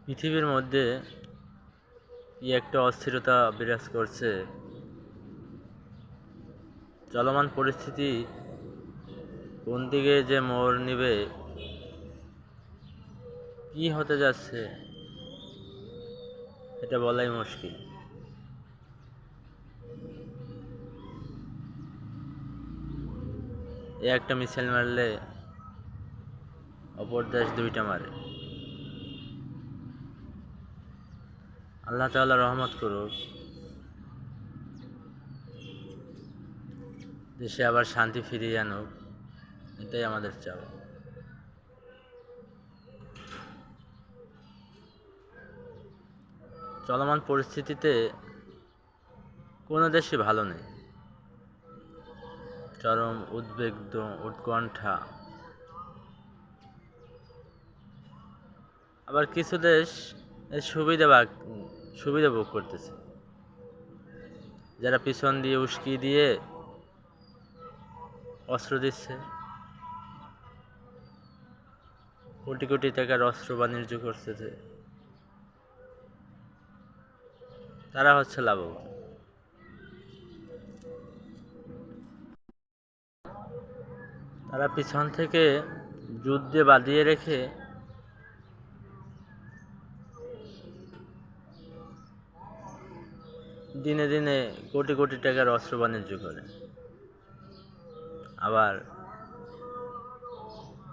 পৃথিবীর মধ্যে কি একটা অস্থিরতা বিরাজ করছে। চলমান পরিস্থিতি কোন দিকে যে মোড় নেবে, কি হতে যাচ্ছে এটা বলাই মুশকিল। একটা মিসাইল মারলে অপর দেশ দুইটা মারে। আল্লাহ তাআলা রহমত করুক, দেশে আবার শান্তি ফিরিয়ে আনুক, এটাই আমাদের চাওয়া। চলমান পরিস্থিতিতে কোনো দেশই ভালো নেই। চরম উদ্বেগ, উৎকণ্ঠা। আবার কিছু দেশ এর সুবিধা ভোগ করতেছে, যারা পিছন দিয়ে উস্কি দিয়ে অস্ত্র দিচ্ছে, কোটি কোটি টাকার অস্ত্র বাণিজ্য করতেছে, তারা হচ্ছে লাভবান। তারা পিছন থেকে যুদ্ধে বাঁধিয়ে রেখে দিনে দিনে কোটি কোটি টাকার অস্ত্র বাণিজ্য করে। আবার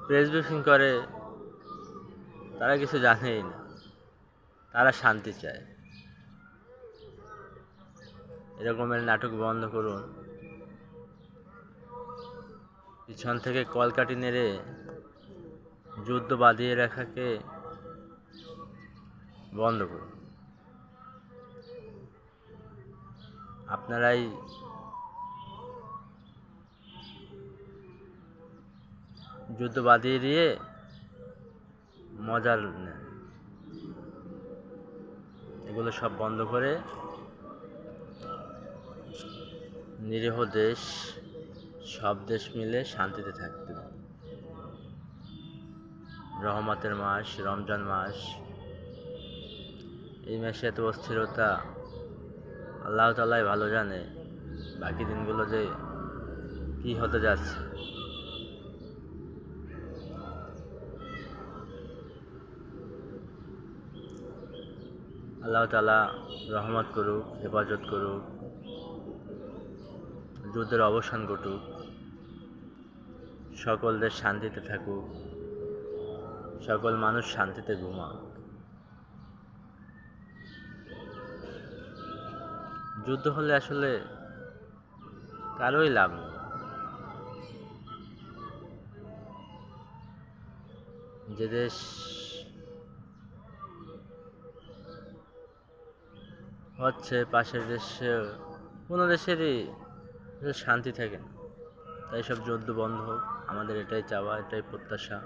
প্রেস ব্রিফিং করে, তারা কিছু জানেই না, তারা শান্তি চায়। এরকমের নাটক বন্ধ করুন। পিছন থেকে কলকাঠি নেড়ে যুদ্ধ বাঁধিয়ে রাখাকে বন্ধ করুন। আপনারাই যুদ্ধ বাঁধিয়ে দিয়ে মজা নেন। এগুলো সব বন্ধ করে নিরীহ দেশ, সব দেশ মিলে শান্তিতে থাকতে হবে। রহমতের মাস, রমজান মাস, এই মাসে এত অস্থিরতা, আল্লাহ তাআলাই ভালো জানে বাকি দিনগুলো যে কি হতে যাচ্ছে। আল্লাহ তাআলা রহমত করুক, হেফাজত করুক, যুদ্ধের অবসান ঘটুক, সকল দেশ শান্তিতে থাকুক, সকল মানুষ শান্তিতে ঘুমাক। যুদ্ধ হলে আসলে কারোই লাভ নেই। যে দেশ হচ্ছে, পাশের দেশে কোনো দেশেরই শান্তি থাকে না। তাই সব যুদ্ধ বন্ধ হোক, আমাদের এটাই চাওয়া, এটাই প্রত্যাশা।